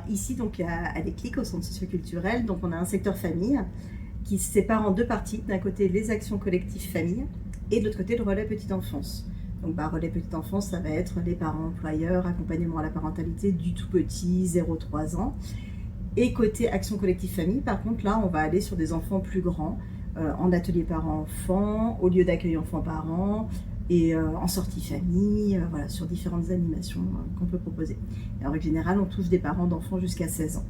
ici, donc, à l'Éclic, au centre socioculturel, donc on a un secteur famille qui se sépare en deux parties. D'un côté, les actions collectives famille et de l'autre côté, le relais petite enfance. Donc, relais petite enfance, ça va être les parents employeurs, accompagnement à la parentalité du tout petit, 0-3 ans. Et côté action collective famille, par contre, là, on va aller sur des enfants plus grands, en atelier parents-enfants, au lieu d'accueil enfants-parents, et en sortie famille, voilà, sur différentes animations qu'on peut proposer. Et en règle générale, on touche des parents d'enfants jusqu'à 16 ans.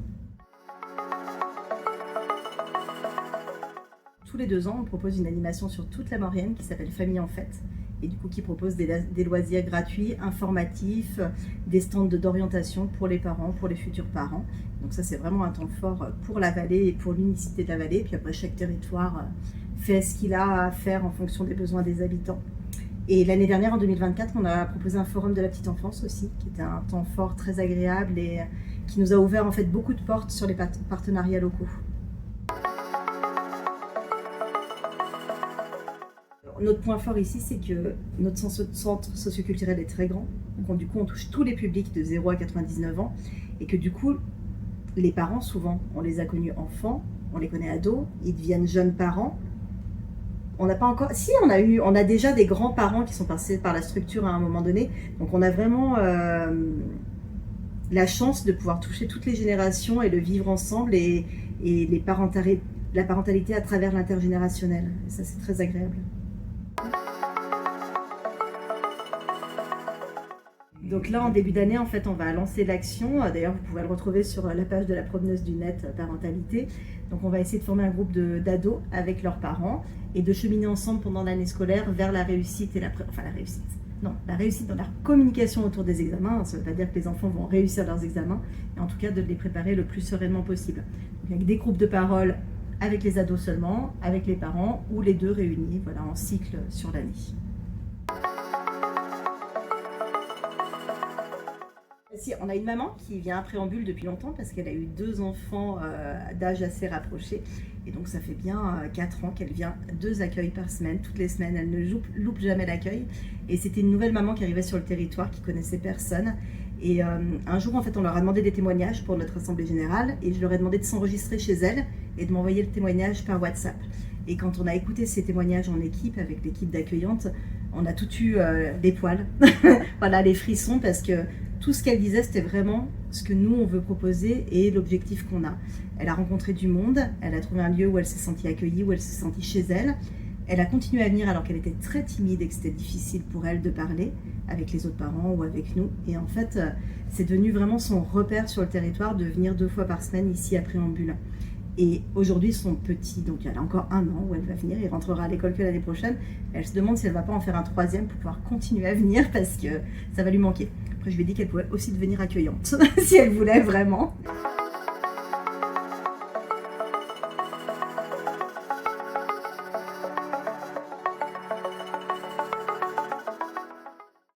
Tous les 2 ans, on propose une animation sur toute la Maurienne qui s'appelle Famille en Fête, et du coup qui propose des loisirs gratuits, informatifs, des stands d'orientation pour les parents, pour les futurs parents. Donc ça, c'est vraiment un temps fort pour la vallée et pour l'unicité de la vallée. Puis après, chaque territoire fait ce qu'il a à faire en fonction des besoins des habitants. Et l'année dernière, en 2024, on a proposé un forum de la petite enfance aussi, qui était un temps fort très agréable et qui nous a ouvert en fait beaucoup de portes sur les partenariats locaux. Notre point fort ici, c'est que notre centre socioculturel est très grand. Donc du coup, on touche tous les publics de 0 à 99 ans. Et que du coup, les parents, souvent, on les a connus enfants, on les connaît ados, ils deviennent jeunes parents. On n'a pas encore... Si, on a déjà des grands-parents qui sont passés par la structure à un moment donné. Donc on a vraiment la chance de pouvoir toucher toutes les générations et de vivre ensemble et la parentalité à travers l'intergénérationnel. Et ça, c'est très agréable. Donc là, en début d'année, en fait, on va lancer l'action. D'ailleurs, vous pouvez le retrouver sur la page de la promeneuse du net parentalité. Donc on va essayer de former un groupe d'ados avec leurs parents et de cheminer ensemble pendant l'année scolaire vers la réussite et la réussite dans la communication autour des examens. Ça ne veut pas dire que les enfants vont réussir leurs examens, mais en tout cas de les préparer le plus sereinement possible. Donc, avec des groupes de parole avec les ados seulement, avec les parents ou les deux réunis, voilà, en cycle sur l'année. Si, on a une maman qui vient à Préambule depuis longtemps parce qu'elle a eu 2 enfants d'âge assez rapproché. Et donc ça fait bien 4 ans qu'elle vient 2 accueils par semaine. Toutes les semaines, elle ne loupe jamais l'accueil. Et c'était une nouvelle maman qui arrivait sur le territoire, qui connaissait personne. Et un jour, en fait, on leur a demandé des témoignages pour notre assemblée générale. Et je leur ai demandé de s'enregistrer chez elle et de m'envoyer le témoignage par WhatsApp. Et quand on a écouté ces témoignages en équipe, avec l'équipe d'accueillantes, on a tout eu les poils, voilà, les frissons, parce que tout ce qu'elle disait, c'était vraiment ce que nous, on veut proposer et l'objectif qu'on a. Elle a rencontré du monde, elle a trouvé un lieu où elle s'est sentie accueillie, où elle s'est sentie chez elle. Elle a continué à venir alors qu'elle était très timide et que c'était difficile pour elle de parler avec les autres parents ou avec nous. Et en fait, c'est devenu vraiment son repère sur le territoire de venir 2 fois par semaine ici à Préambule. Et aujourd'hui, son petit, donc elle a encore 1 an où elle va venir, il rentrera à l'école que l'année prochaine. Elle se demande si elle ne va pas en faire un 3e pour pouvoir continuer à venir parce que ça va lui manquer. Après, je lui ai dit qu'elle pouvait aussi devenir accueillante, si elle voulait vraiment.